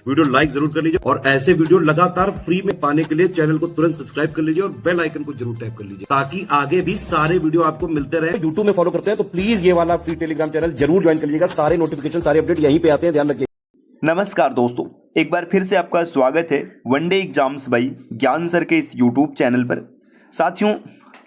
Video like जरूर कर लीजिए और ऐसे वीडियो लगातार फ्री में पाने के लिए चैनल को तुरंत सब्सक्राइब कर लीजिए और बेल आइकन को जरूर टैप कर लीजिए ताकि आगे भी सारे वीडियो आपको मिलते रहे। यूट्यूब में फॉलो करते हैं तो प्लीज ये वाला फ्री टेलीग्राम चैनल जरूर ज्वाइन कर लीजिएगा। सारे नोटिफिकेशन सारे अपडेट यहीं पे आते हैं, ध्यान रखिए। नमस्कार दोस्तों, एक बार फिर से आपका स्वागत है वनडे एग्जाम्स बाई ज्ञान सर के इस यूट्यूब चैनल पर। साथियों,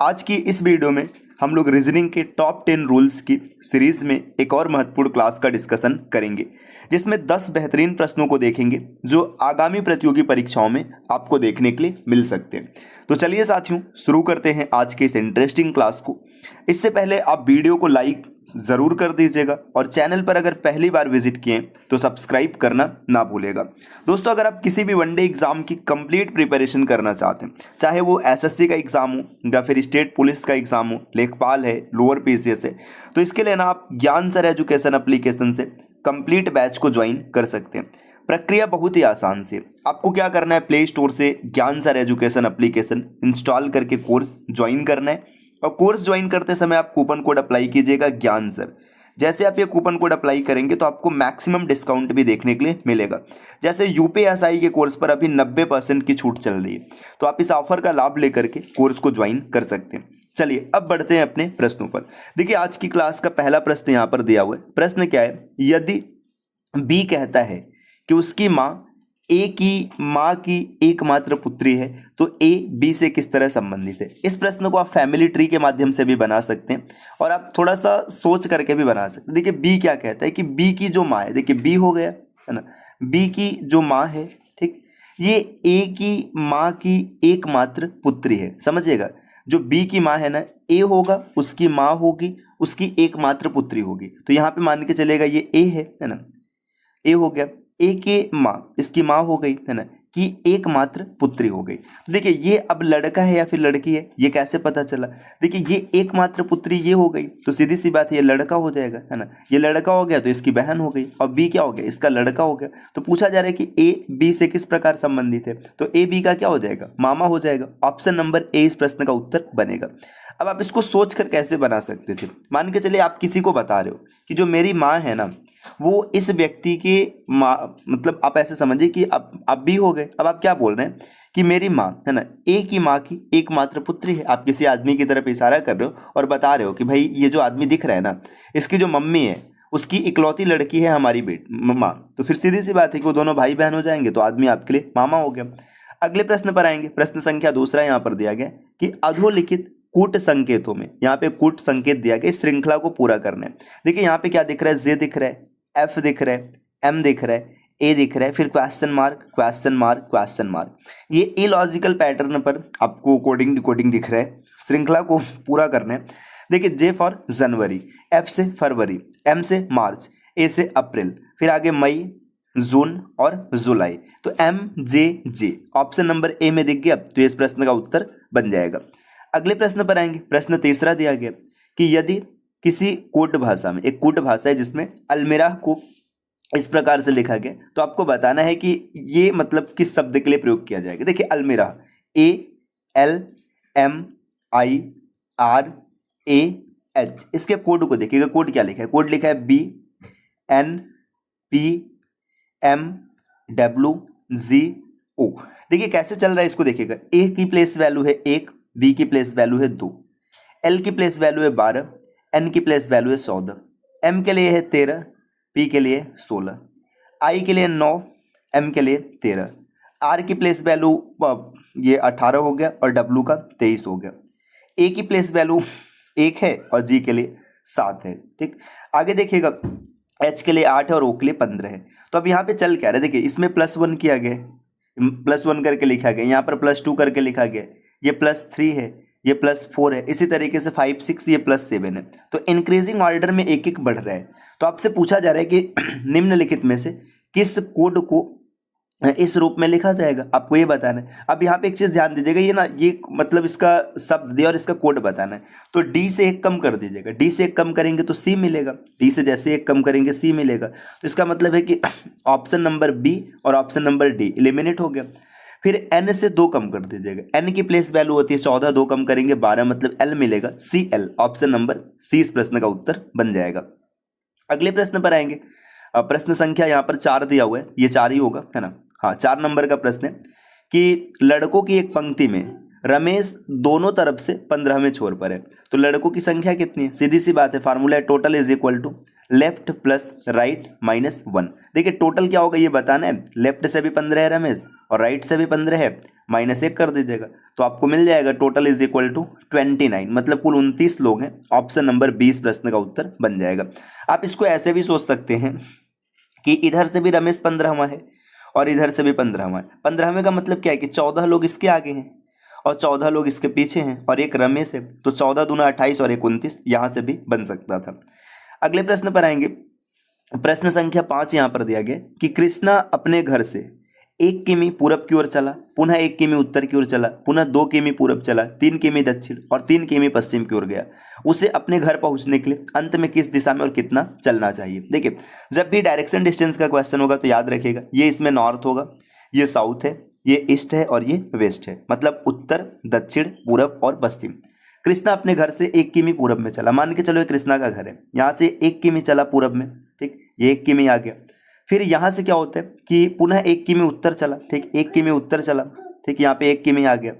आज की इस वीडियो में हम लोग रीजनिंग के टॉप 10 रूल्स की सीरीज में एक और महत्वपूर्ण क्लास का डिस्कशन करेंगे, जिसमें 10 बेहतरीन प्रश्नों को देखेंगे जो आगामी प्रतियोगी परीक्षाओं में आपको देखने के लिए मिल सकते हैं। तो चलिए साथियों, शुरू करते हैं आज के इस इंटरेस्टिंग क्लास को। इससे पहले आप वीडियो को लाइक ज़रूर कर दीजिएगा और चैनल पर अगर पहली बार विजिट किए तो सब्सक्राइब करना ना भूलिएगा। दोस्तों, अगर आप किसी भी वनडे एग्ज़ाम की कंप्लीट प्रिपरेशन करना चाहते हैं, चाहे वो एसएससी का एग्ज़ाम हो या फिर स्टेट पुलिस का एग्ज़ाम हो, लेखपाल है, लोअर पीसीएस है, तो इसके लिए ना आप ज्ञान सर एजुकेशन एप्लीकेशन से कंप्लीट बैच को ज्वाइन कर सकते हैं। प्रक्रिया बहुत ही आसान सी है। आपको क्या करना है, प्ले स्टोर से ज्ञान सर एजुकेशन एप्लीकेशन इंस्टॉल करके कोर्स ज्वाइन करना है और कोर्स ज्वाइन करते समय आप कूपन कोड अप्लाई कीजिएगा ज्ञान सर। जैसे आप ये कूपन कोड अप्लाई करेंगे तो आपको मैक्सिमम डिस्काउंट भी देखने के लिए मिलेगा। जैसे यूपीएसआई के कोर्स पर अभी 90% की छूट चल रही है, तो आप इस ऑफर का लाभ लेकर के कोर्स को ज्वाइन कर सकते हैं। चलिए अब बढ़ते हैं अपने प्रश्नों पर। देखिए, आज की क्लास का पहला प्रश्न यहाँ पर दिया हुआ है। प्रश्न क्या है, यदि बी कहता है कि उसकी माँ ए की माँ की एकमात्र पुत्री है तो ए बी से किस तरह संबंधित है। इस प्रश्न को आप फैमिली ट्री के माध्यम से भी बना सकते हैं और आप थोड़ा सा सोच करके भी बना सकते हैं। देखिए, बी क्या कहता है कि बी की जो माँ है, देखिए बी हो गया है ना, बी की जो माँ है, ठीक, ये ए की माँ की एकमात्र पुत्री है। समझिएगा, जो बी की माँ है ना, ए होगा, उसकी माँ होगी, उसकी एकमात्र पुत्री होगी। तो यहाँ पे मान के चलेगा ये ए है ना, ए हो गया, ए के माँ, इसकी माँ हो गई है ना, कि एकमात्र पुत्री हो गई। तो देखिए, ये अब लड़का है या फिर लड़की है, ये कैसे पता चला। देखिए, ये एकमात्र पुत्री ये हो गई तो सीधी सी बात है, ये लड़का हो जाएगा, है ना। ये लड़का हो गया तो इसकी बहन हो गई और बी क्या हो गया, इसका लड़का हो गया। तो पूछा जा रहा है कि ए बी से किस प्रकार संबंधित है, तो ए बी का क्या हो जाएगा, मामा हो जाएगा। ऑप्शन नंबर ए इस प्रश्न का उत्तर बनेगा। अब आप इसको सोच कर कैसे बना सकते थे। मान के चलिए आप किसी को बता रहे हो कि जो मेरी माँ है ना, वो इस व्यक्ति के माँ, मतलब आप ऐसे समझिए कि अब भी हो गए। अब आप क्या बोल रहे हैं कि मेरी माँ है ना, ए की माँ की एकमात्र पुत्री है। आप किसी आदमी की तरफ इशारा कर रहे हो और बता रहे हो कि भाई ये जो आदमी दिख रहा है ना, इसकी जो मम्मी है उसकी इकलौती लड़की है हमारी माँ। तो फिर सीधी सी बात है कि वो दोनों भाई बहन हो जाएंगे, तो आदमी आपके लिए मामा हो गया। अगले प्रश्न पर आएंगे। प्रश्न संख्या दूसरा यहाँ पर दिया गया कि अधोलिखित कूट संकेतों में, यहाँ पे कूट संकेत दिया गया, इस श्रृंखला को पूरा करना है। देखिए, यहाँ पे क्या दिख रहा है, जे दिख रहा है, एफ दिख रहा है, एम दिख रहा है, ए दिख रहा है, फिर question mark question mark question mark. ये इलॉजिकल पैटर्न पर आपको कोडिंग डिकोडिंग दिख रहा है। श्रृंखला को पूरा करना है। देखिए, जे फॉर जनवरी, एफ से फरवरी, एम से मार्च, ए से अप्रैल, फिर आगे मई, जून और जुलाई। तो M J option number A में दिख गया, तो इस प्रश्न का उत्तर बन जाएगा। अगले प्रश्न पर आएंगे। प्रश्न तीसरा दिया गया कि यदि किसी कूट भाषा में, एक कूट भाषा है जिसमें अलमीरा को इस प्रकार से लिखा गया, तो आपको बताना है कि ये मतलब किस शब्द के लिए प्रयोग किया जाएगा। देखिए, अलमीरा, A L M I R A H, इसके कोड को देखिएगा। कोड क्या लिखा है, कोड लिखा है B N P M W G O. देखिए कैसे चल रहा है, इसको देखिएगा। ए की प्लेस वैल्यू है 1, बी की प्लेस वैल्यू है 2, एल की प्लेस वैल्यू है 12, एन की प्लेस वैल्यू है 14, एम के लिए है 13, पी के लिए 16, आई के लिए 9, एम के लिए 13, आर की प्लेस वैल्यू ये 18 हो गया और डब्ल्यू का 23 हो गया। ए की प्लेस वैल्यू 1 है और जी के लिए 7 है। ठीक, आगे देखिएगा, एच के लिए 8 है और ओ के लिए 15 है। तो अब यहाँ पे चल क्या रहा है, देखिए इसमें +1 किया गया, +1 करके लिखा गया, यहाँ पर +2 करके लिखा गया, ये +3 है, ये +4 है, इसी तरीके से 5 6, ये +7 है। तो इंक्रीजिंग ऑर्डर में एक एक बढ़ रहा है। तो आपसे पूछा जा रहा है कि निम्नलिखित में से किस कोड को इस रूप में लिखा जाएगा, आपको ये बताना है। अब यहाँ पे एक चीज ध्यान दीजिएगा, ये ना, ये मतलब इसका शब्द दिया और इसका कोड बताना है। तो डी से 1 कम कर दीजिएगा, डी से 1 कम करेंगे तो सी मिलेगा, डी से जैसे 1 कम करेंगे सी मिलेगा। तो इसका मतलब है कि ऑप्शन नंबर बी और ऑप्शन नंबर डी एलिमिनेट हो गया। फिर एन से 2 कम कर दीजिएगा, एन की प्लेस वैल्यू होती है 14, 2 कम करेंगे 12, मतलब एल मिलेगा, C L, option number C इस प्रश्न का उत्तर बन जाएगा। अगले प्रश्न पर आएंगे। प्रश्न संख्या यहाँ पर 4 दिया हुआ है, ये 4 ही होगा, है ना। हाँ, 4 नंबर का प्रश्न है कि लड़कों की एक पंक्ति में रमेश दोनों तरफ से 15वें छोर पर है, तो लड़कों की संख्या कितनी है? सीधी सी बात है, फार्मूला है total is equal to left plus right minus 1। देखिए टोटल क्या होगा ये बताना है, लेफ्ट से भी 15 है रमेश और राइट से भी 15 है, -1 कर दीजिएगा तो आपको मिल जाएगा टोटल इज इक्वल टू 29, मतलब कुल 29 लोग हैं। ऑप्शन नंबर 20 प्रश्न का उत्तर बन जाएगा। आप इसको ऐसे भी सोच सकते हैं कि इधर से भी रमेश 15वां है और इधर से भी 15वां है। 15वें का मतलब क्या है कि 14 लोग इसके आगे हैं और 14 लोग इसके पीछे हैं और एक रमेश है, तो 14 दूना 28 और 29 यहाँ से भी बन सकता था। अगले प्रश्न पर आएंगे। प्रश्न संख्या 5 यहाँ पर दिया गया कि कृष्णा अपने घर से 1 किमी पूरब की ओर चला, पुनः 1 किमी उत्तर की ओर चला, पुनः 2 किमी पूरब चला, 3 किमी दक्षिण और 3 किमी पश्चिम की ओर गया। उसे अपने घर पहुंचने के लिए अंत में किस दिशा में और कितना चलना चाहिए? देखिए जब भी डायरेक्शन डिस्टेंस का क्वेश्चन होगा तो याद रखिएगा, ये इसमें नॉर्थ होगा, ये साउथ है, ये ईस्ट है और ये वेस्ट है, मतलब उत्तर, दक्षिण, पूरब और पश्चिम। कृष्णा अपने घर से 1 किमी पूरब में चला, मान के चलो ये कृष्णा का घर है, यहाँ से 1 किमी चला पूरब में, ठीक, ये 1 किमी आ गया। फिर यहाँ से क्या होता है कि पुनः 1 किमी उत्तर चला, ठीक, 1 किमी उत्तर चला, ठीक, यहाँ पे 1 किमी आ गया।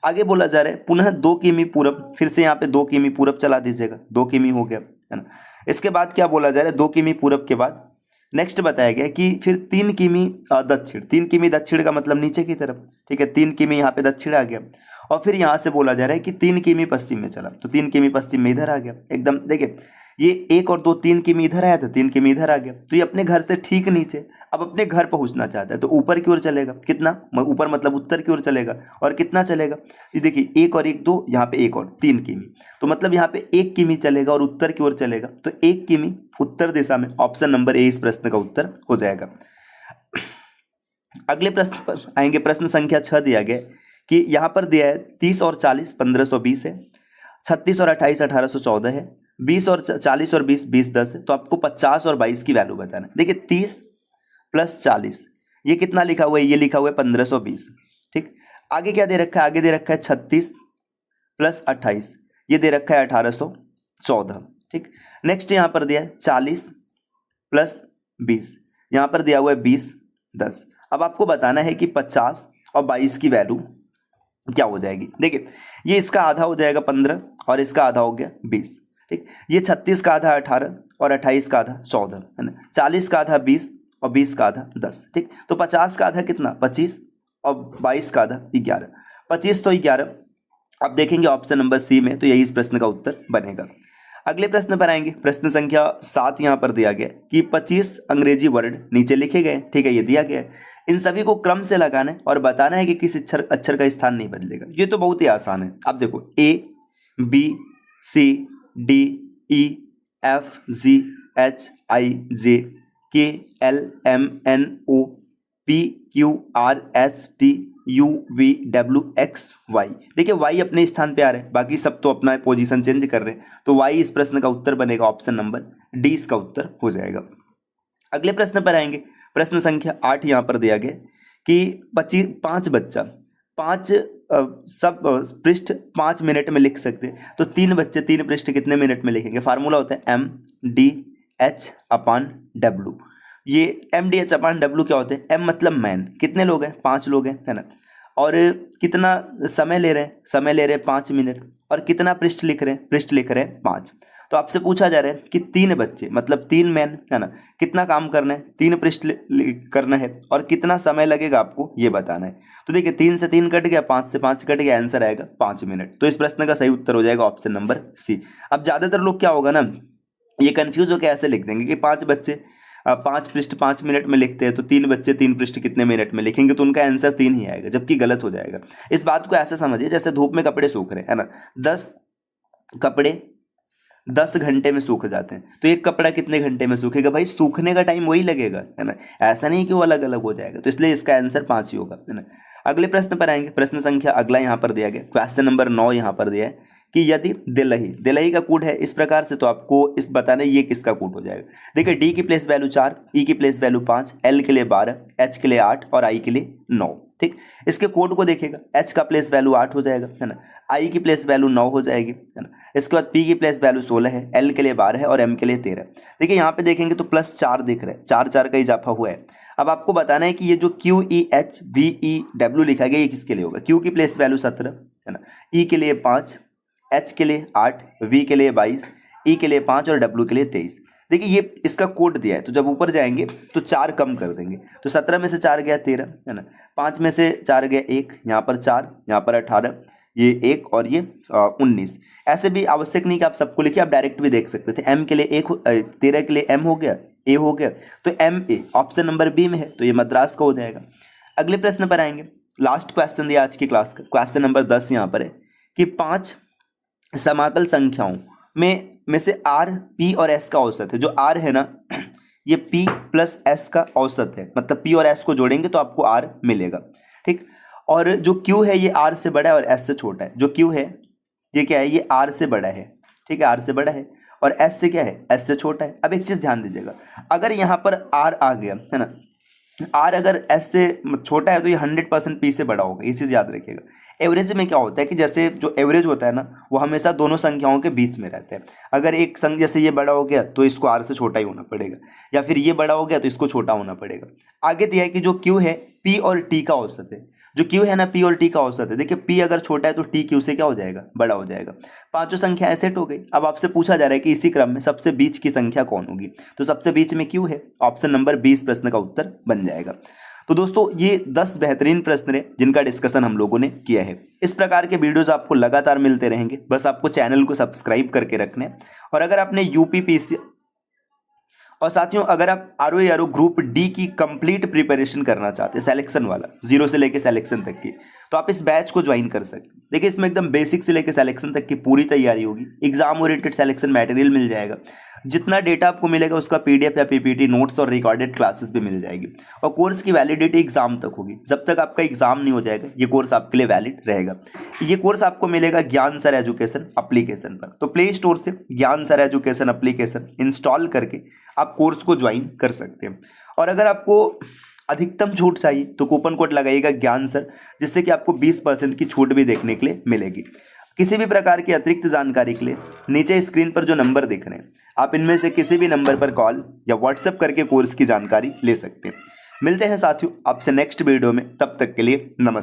आगे बोला जा रहा है पुनः 2 किमी पूरब, फिर से यहाँ पे 2 किमी पूरब चला दीजिएगा, 2 किमी हो गया, है ना। इसके बाद क्या बोला जा रहा है, 2 किमी पूरब के बाद नेक्स्ट बताया गया कि फिर 3 किमी दक्षिण, 3 किमी दक्षिण का मतलब नीचे की तरफ, ठीक है, 3 किमी यहाँ पे दक्षिण आ गया। और फिर यहाँ से बोला जा रहा है कि 3 किमी पश्चिम में चला, तो 3 किमी पश्चिम में इधर आ गया एकदम। देखिए ये 1 और 2 3 किमी इधर आया था, 3 किमी इधर आ गया, तो ये अपने घर से ठीक नीचे अब अपने घर पहुंचना चाहता है, तो ऊपर की ओर चलेगा, कितना ऊपर मतलब उत्तर की ओर चलेगा, और कितना चलेगा, ये देखिए 1 और 1 2, यहाँ पे 1 और 3 किमी, तो मतलब यहाँ पे 1 किमी चलेगा और उत्तर की ओर चलेगा, तो 1 किमी उत्तर दिशा में। ऑप्शन नंबर ए इस प्रश्न का उत्तर हो जाएगा। अगले प्रश्न पर आएंगे। प्रश्न संख्या 6 दिया गया कि यहाँ पर दिया है 30 और 40 1520 है, 36 और 28 1814 है, 20 और 40 और 20 2010 है, तो आपको 50 और 22 की वैल्यू बताना है। देखिए 30 प्लस 40 ये कितना लिखा हुआ है, ये लिखा हुआ है 1520, ठीक। आगे क्या दे रखा है, आगे दे रखा है 36 प्लस 28, ये दे रखा है 1814, ठीक। नेक्स्ट यहाँ पर दिया है 40 प्लस 20, यहाँ पर दिया हुआ है 20 10। अब आपको बताना है कि 50 और 22 की वैल्यू क्या हो जाएगी। देखिए ये इसका आधा हो जाएगा 15 और इसका आधा हो गया 20, ठीक। ये 36 का आधा 18 और 28 का आधा 14, है ना। 40 का आधा 20 और 20 का आधा 10, ठीक। तो 50 का आधा कितना 25 और 22 का आधा 11, 25 तो 11। अब देखेंगे ऑप्शन नंबर सी में, तो यही इस प्रश्न का उत्तर बनेगा। अगले प्रश्न पर आएंगे। प्रश्न संख्या 7 यहाँ पर दिया गया कि 25 अंग्रेजी वर्ड नीचे लिखे गए, ठीक है, ये दिया गया है। इन सभी को क्रम से लगाना है और बताना है कि किस अक्षर का स्थान नहीं बदलेगा। ये तो बहुत ही आसान है। अब देखो A B C D E F G H I J K L M N O P Q R S T U V W X Y। देखिए Y अपने स्थान पे आ रहे हैं, बाकी सब तो अपना पोजीशन चेंज कर रहे हैं, तो Y इस प्रश्न का उत्तर बनेगा। ऑप्शन नंबर डी इसका उत्तर हो जाएगा। अगले प्रश्न पर आएंगे। प्रश्न संख्या 8 यहाँ पर दिया गया कि 5 बच्चा 5 सब पृष्ठ 5 मिनट में लिख सकते हैं, तो 3 बच्चे 3 पृष्ठ कितने मिनट में लिखेंगे। फार्मूला होता है MDH/W। ये MDH/W क्या होते हैं, M मतलब मैन, कितने लोग हैं 5 लोग हैं, है ना। और कितना समय ले रहे हैं, समय ले रहे हैं 5 मिनट, और कितना पृष्ठ लिख रहे हैं, पृष्ठ लिख रहे हैं 5। तो आपसे पूछा जा रहा है कि 3 बच्चे मतलब 3 मैन, है ना, कितना काम करना है, 3 पृष्ठ करना है और कितना समय लगेगा आपको ये बताना है। तो देखिए 3 से 3 कट गया, 5 से 5 कट गया, आंसर आएगा 5 मिनट। तो इस प्रश्न का सही उत्तर हो जाएगा ऑप्शन नंबर सी। अब ज़्यादातर लोग क्या होगा ना, ये कन्फ्यूज होकर ऐसे लिख देंगे कि 5 बच्चे 5 पृष्ठ 5 मिनट में लिखते हैं, तो 3 बच्चे 3 पृष्ठ कितने मिनट में लिखेंगे, तो उनका आंसर 3 ही आएगा, जबकि गलत हो जाएगा। इस बात को ऐसे समझिए जैसे धूप में कपड़े सूख रहे हैं, है ना, 10 कपड़े 10 घंटे में सूख जाते हैं, तो एक कपड़ा कितने घंटे में सूखेगा, भाई सूखने का टाइम वही लगेगा, है ना, ऐसा नहीं कि वो अलग अलग हो जाएगा। तो इसलिए इसका आंसर 5 ही होगा, है ना। अगले प्रश्न पर आएंगे। प्रश्न संख्या अगला यहाँ पर दिया गया, क्वेश्चन नंबर 9 यहाँ पर दिया है कि यदि दिलही का कूट है इस प्रकार से, तो आपको इस बताना ये किसका कूट हो जाएगा। देखिए डी की प्लेस वैल्यू 4, ई की प्लेस वैल्यू 5, एल के लिए 12, एच के लिए 8 और आई के लिए 9, ठीक। इसके कोड को देखेगा, H का प्लेस वैल्यू 8 हो जाएगा, है ना। I की प्लेस वैल्यू 9 हो जाएगी, है ना। इसके बाद P की प्लेस वैल्यू 16 है, L के लिए 12 है और M के लिए 13। देखिए यहाँ पे देखेंगे तो +4 दिख रहा है, 4 का इजाफा हुआ है। अब आपको बताना है कि ये जो QEHVEW लिखा गया ये किसके लिए होगा। Q की प्लेस वैल्यू 17, है ना। E के लिए 5, H के लिए 8, V के लिए 22, E के लिए 5 और W के लिए 23। देखिए ये इसका कोड दिया है, तो जब ऊपर जाएंगे तो 4 कम कर देंगे, तो 17 में से 4 गया 13, है ना। 5 में से 4 गया 1, यहाँ पर 4, यहाँ पर 18, ये 1 और ये 19। ऐसे भी आवश्यक नहीं कि आप सबको लिखिए, आप डायरेक्ट भी देख सकते थे। M के लिए 13 के लिए M हो गया, A हो गया, तो MA ऑप्शन नंबर बी में है, तो ये मद्रास का हो जाएगा। अगले प्रश्न पर आएंगे, लास्ट क्वेश्चन दिया आज की क्लास का, क्वेश्चन नंबर 10 यहाँ पर है कि 5 समाकल संख्याओं में से R, P और S का औसत है। जो R है ना ये P प्लस S का औसत है, मतलब P और S को जोड़ेंगे तो आपको R मिलेगा, ठीक। और जो Q है ये R से बड़ा है और S से छोटा है। जो Q है ये क्या है, ये R से बड़ा है, ठीक है, R से बड़ा है, और S से क्या है, S से छोटा है। अब एक चीज ध्यान दीजिएगा, अगर यहाँ पर R आ गया, है ना, R अगर S से छोटा है तो ये 100% P से बड़ा होगा, ये चीज याद रखिएगा। एवरेज में क्या होता है कि जैसे जो एवरेज होता है ना वो हमेशा दोनों संख्याओं के बीच में रहता है। अगर एक संख्या जैसे ये बड़ा हो गया तो इसको R से छोटा ही होना पड़ेगा, या फिर ये बड़ा हो गया तो इसको छोटा होना पड़ेगा। आगे दिया है कि जो Q है P और T का औसत है। जो Q है ना P और T का औसत है। देखिए P अगर छोटा है तो T Q से क्या हो जाएगा, बड़ा हो जाएगा। पांचों संख्याएं सेट हो गई। अब आपसे पूछा जा रहा है कि इसी क्रम में सबसे बीच की संख्या कौन होगी, तो सबसे बीच में Q है, ऑप्शन नंबर 20 प्रश्न का उत्तर बन जाएगा। तो दोस्तों ये 10 बेहतरीन प्रश्न है जिनका डिस्कशन हम लोगों ने किया है। इस प्रकार के वीडियोस आपको लगातार मिलते रहेंगे, बस आपको चैनल को सब्सक्राइब करके रखना है। और अगर आपने यूपीपीसी और साथियों अगर आप आरओ ग्रुप डी की कंप्लीट प्रिपरेशन करना चाहते हैं, सिलेक्शन वाला 0 से लेकर सिलेक्शन तक की, तो आप इस बैच को ज्वाइन कर सकते हैं। देखिए इसमें एकदम बेसिक से लेकर सिलेक्शन तक की पूरी तैयारी होगी, एग्जाम ओरिएंटेड सिलेक्शन मटेरियल मिल जाएगा, जितना डेटा आपको मिलेगा उसका पीडीएफ या पीपीटी नोट्स और रिकॉर्डेड क्लासेस भी मिल जाएगी। और कोर्स की वैलिडिटी एग्जाम तक होगी, जब तक आपका एग्जाम नहीं हो जाएगा ये कोर्स आपके लिए वैलिड रहेगा। ये कोर्स आपको मिलेगा ज्ञान सर एजुकेशन एप्लीकेशन पर। तो प्ले स्टोर से ज्ञान सर एजुकेशन एप्लीकेशन इंस्टॉल करके आप कोर्स को ज्वाइन कर सकते हैं। और अगर आपको अधिकतम छूट चाहिए तो कूपन कोड लगाइएगा ज्ञान सर, जिससे कि आपको 20% की छूट भी देखने के लिए मिलेगी। किसी भी प्रकार की अतिरिक्त जानकारी के लिए नीचे स्क्रीन पर जो नंबर दिख रहे हैं आप इनमें से किसी भी नंबर पर कॉल या व्हाट्सएप करके कोर्स की जानकारी ले सकते हैं। मिलते हैं साथियों आपसे नेक्स्ट वीडियो में, तब तक के लिए नमस्कार।